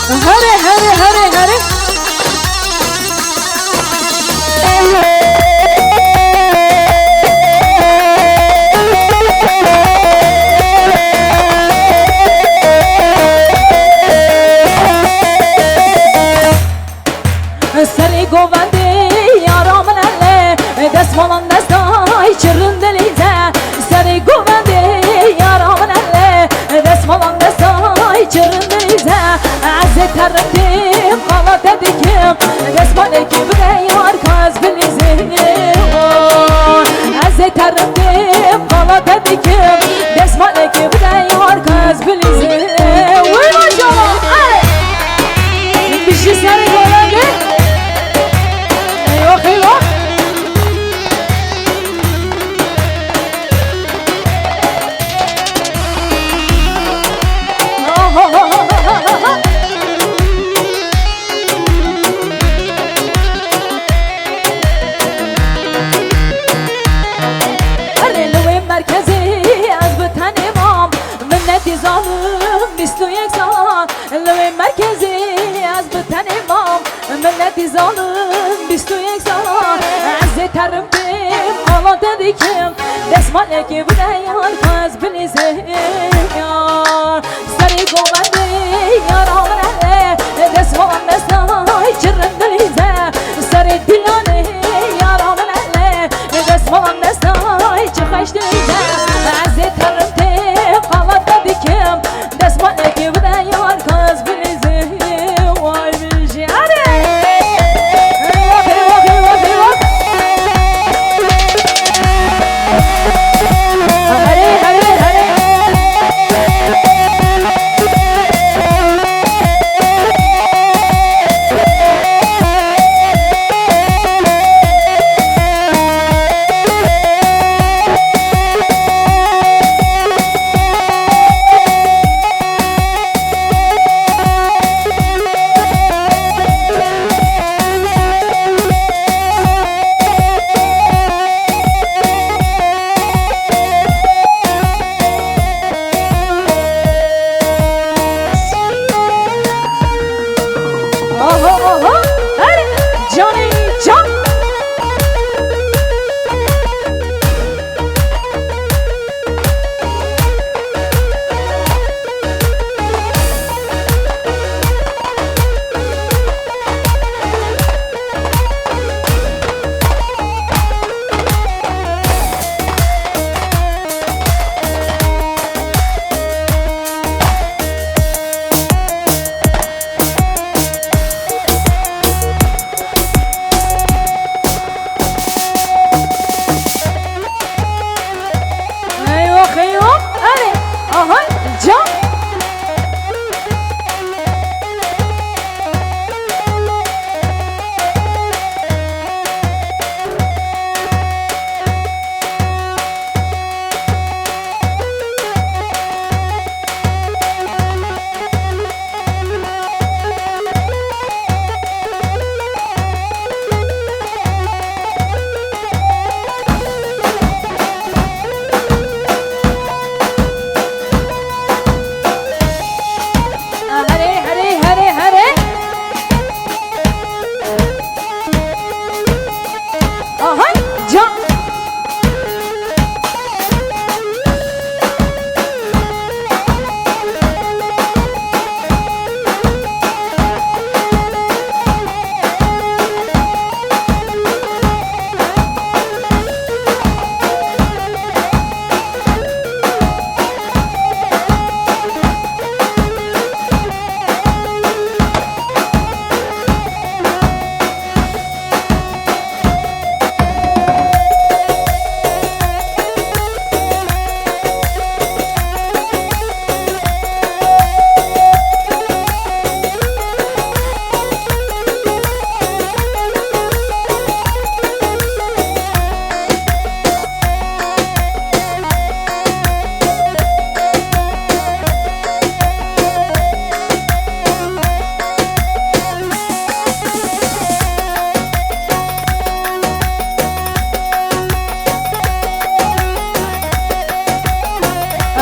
هره هره هره هره سری گوونده یارام نله دست مالان دستای چرن دلیزه سری گوونده یارام نله دست مالان دستای چرن دلیزه عز ترکیم غلط دیکیم دست مالکی بده یار کاز بلیزه عز ترکیم غلط دیکیم دست مالکی بده یار کاز بلیزه وی ماشاءالله بیشی سری گوونده خيوة الرلوي مركزي أثبت هنمام من ندي ظالم بيستو يكسان الرلوي مركزي أثبت هنمام من ندي ظالم بيستو يكسان عزي ترمتم غلط ديكم دسمالك بدايان فاز بالزيان سري قومدي يا رامنا دسمان نساي جرن دليزة سري دياني يا رامنا دسمان نساي جخش دليزة عزي ترمتم غلط ديكم دسمالك بدايان فاز بالزيان واي بالجياري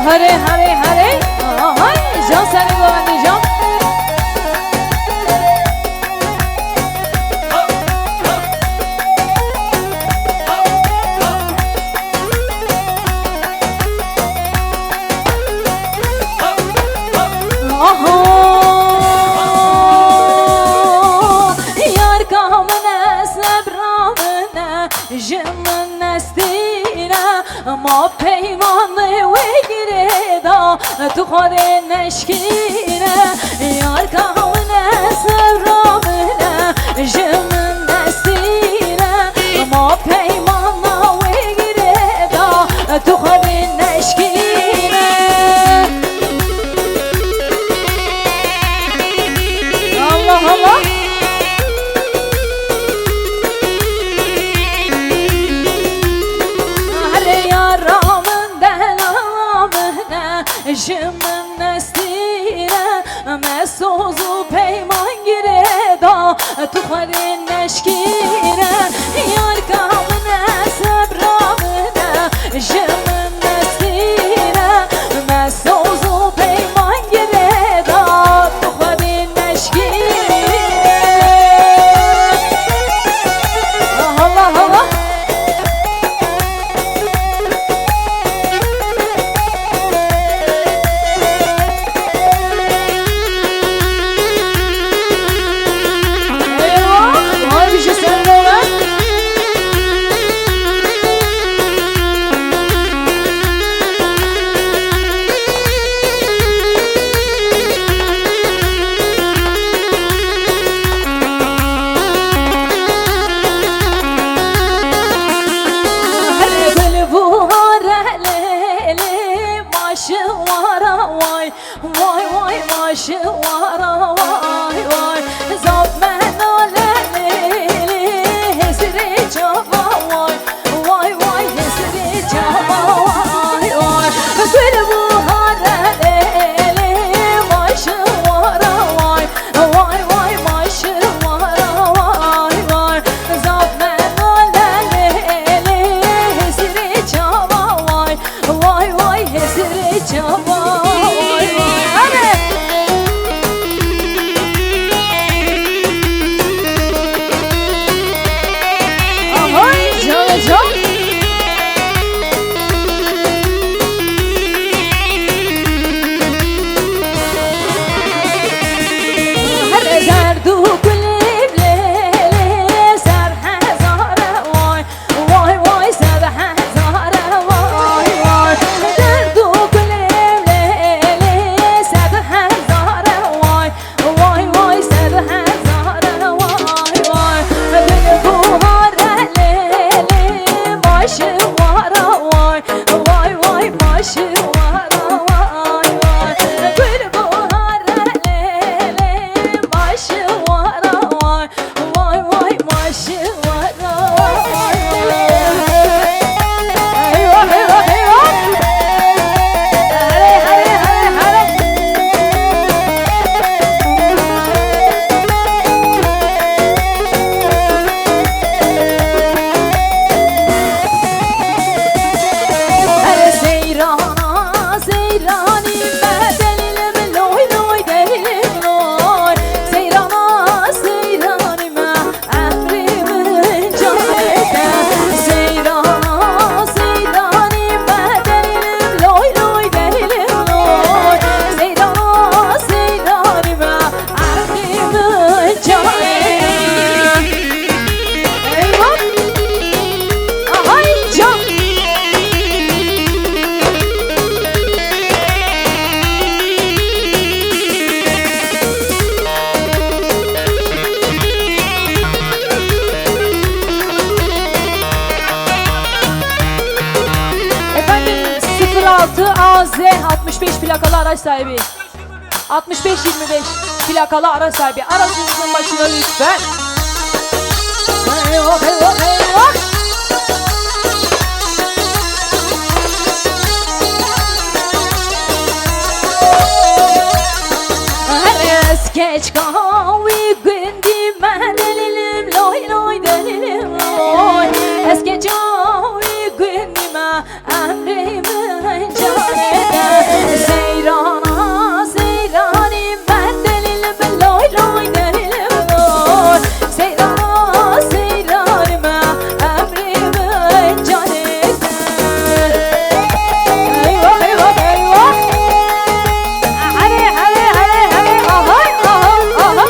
هره هره هره آهای جان سری گوندی جان تو خود نشکینه یار کامنه سرامنه جمن نستینه ما پیمان وگیره دا تو خود نشکینه الله الله جمن نستیره مسوز و پیمان گیره دا تو خود نشکیره یار کامنه سبرامنه جمن نستیره مسوز و پیمان گیره دا تو خود نشکیره الله الله شوارا واي واي زاد منا ليلي هسري جوا واي واي واي هسري جوا واي واي كل بوهارا ليلي ما شوارا واي واي واي ما شوارا واي واي زاد منا ليلي هسري جوا واي واي واي هسري جوا AZ 65 plakalı araç sahibi 65-25 plakalı araç sahibi aracınızın başına lütfen. Eyvah eyvah eyvah. Es geç kahve gündime delilim loy loy delilim loy. Es geç kahve gündime emrimin canede. Seyrana seyranim ben delilim loy loy delilim loy. Seyrana seyranim emrimin canede. Eyvah eyvah eyvah. Hadi hadi hadi hadi. Aha aha aha.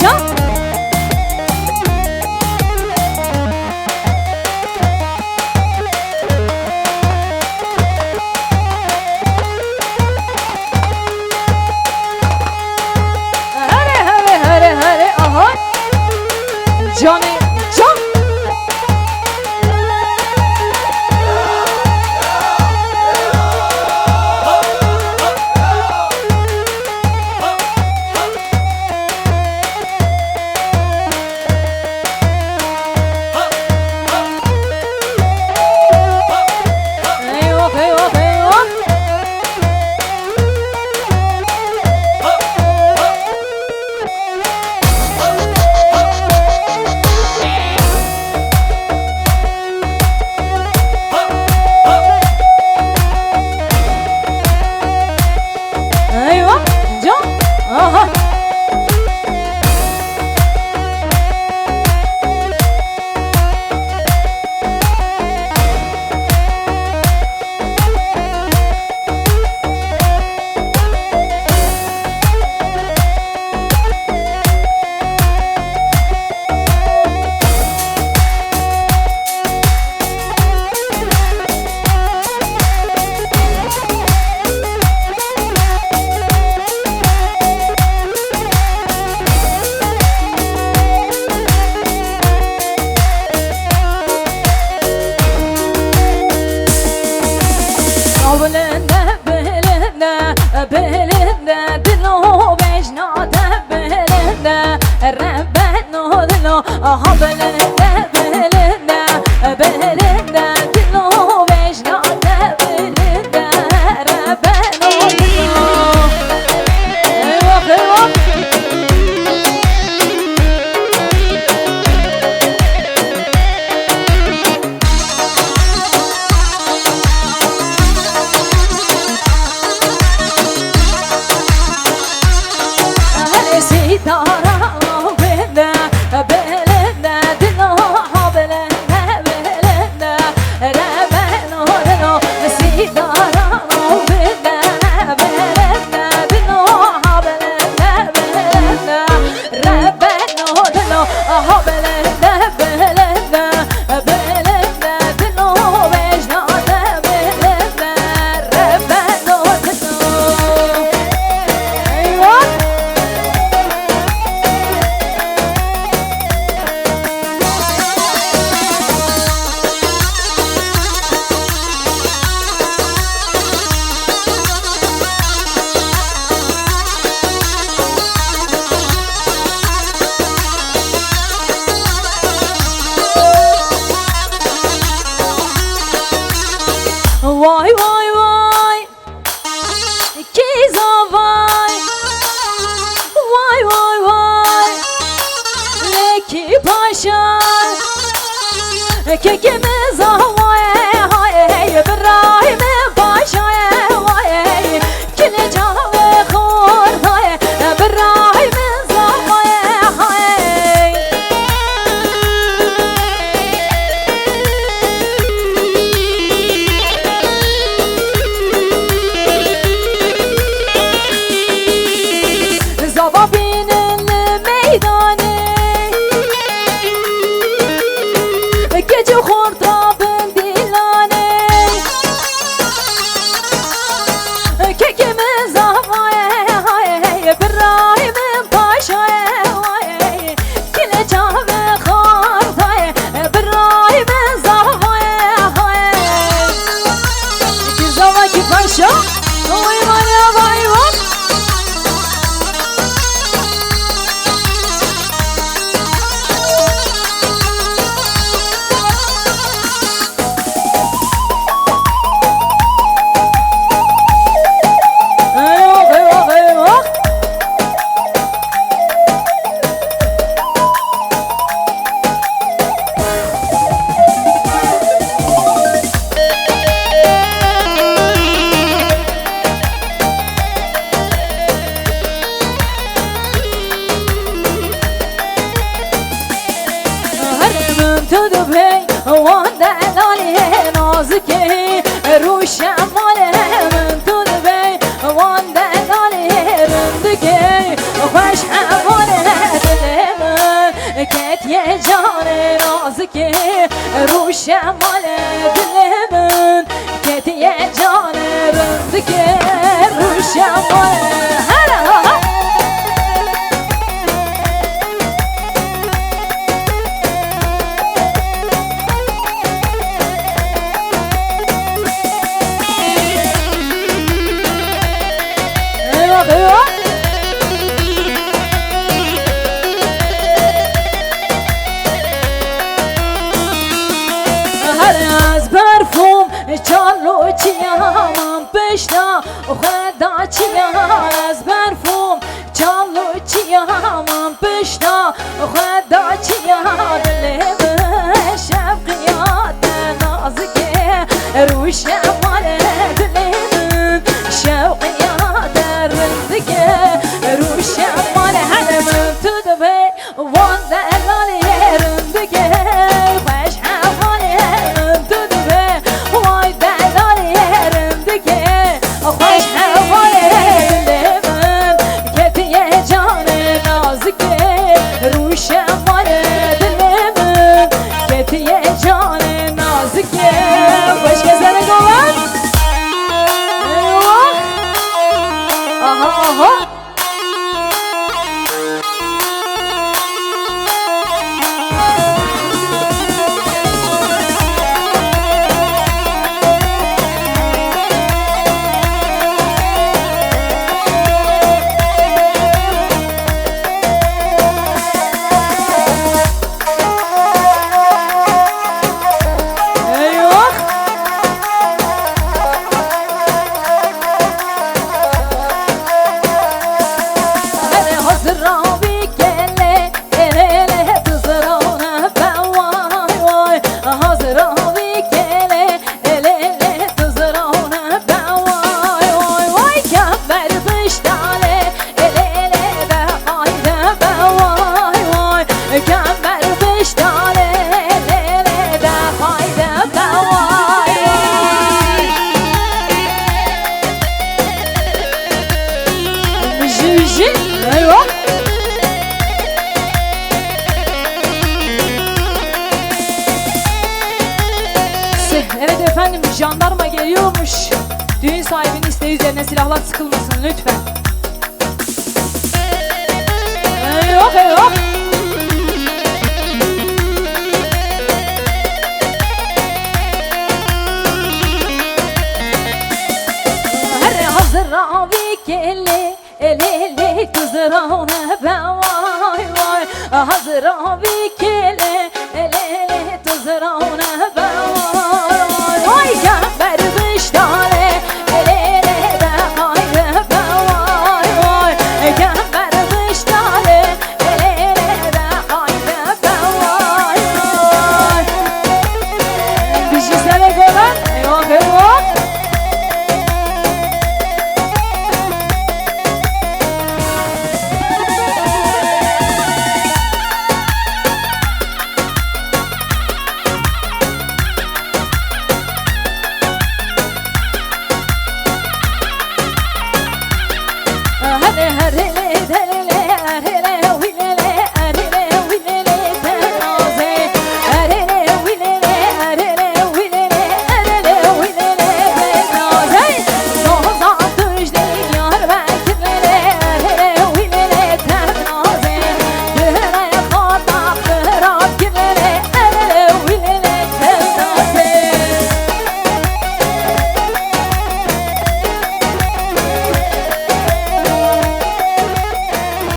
Can. Hare aha. Johnny John. belinde dilo vecnada belinde Rabbeno dilo aha belinde belinde dilo vecnada belinde Rabbeno dilo eyvah eyvah Sitara belinde belinde dilo belinde belinde Rabbeno dilo sitara belinde belinde dilo belinde belinde Rabbeno dilo belinde belinde belinde dilo vecnada belinde Rabbeno dilo eyvah Vay vay vay Kiza vay Vay vay vay Leki paşa Kekimiz vay hay İbrahim paşa vay Kili canı ve khor hay İbrahim vay hay Zavabinin meydanı Gece hortabın dilane Kekimiz vay İbrahim paşa vay Kile çave khortay İbrahim vay Kizavaki paşa Vay vay vay vay تدب هی وان دلالی نازکی رو شماله من تدب هی وان دلالی رندگی خوش حواله şemale dilimin ketiye canırım diker şemale hala eyvah eyvah چالو چیام پشتا خدا چیام از برفوم چالو چیام پشتا خدا چیام دلم شفقیات نازکه رو شمال دلم شوقیات رندکه رو شمال هنم تو دبی وان دلالی رندکه خوش حوالی تو دبی وای دلالی رندکه خوش حوالی دلم کتیه جان نازکه رو شمال دلم کتیه جان نازکه خوش گذره گوان آها آها Evet efendim, jandarma geliyormuş. Düğün sahibinin isteği üzerine silahlar sıkılmasın lütfen. Yok yok. Her hazır abi kelle ele kızır ona ben vay vay hazır abi kelle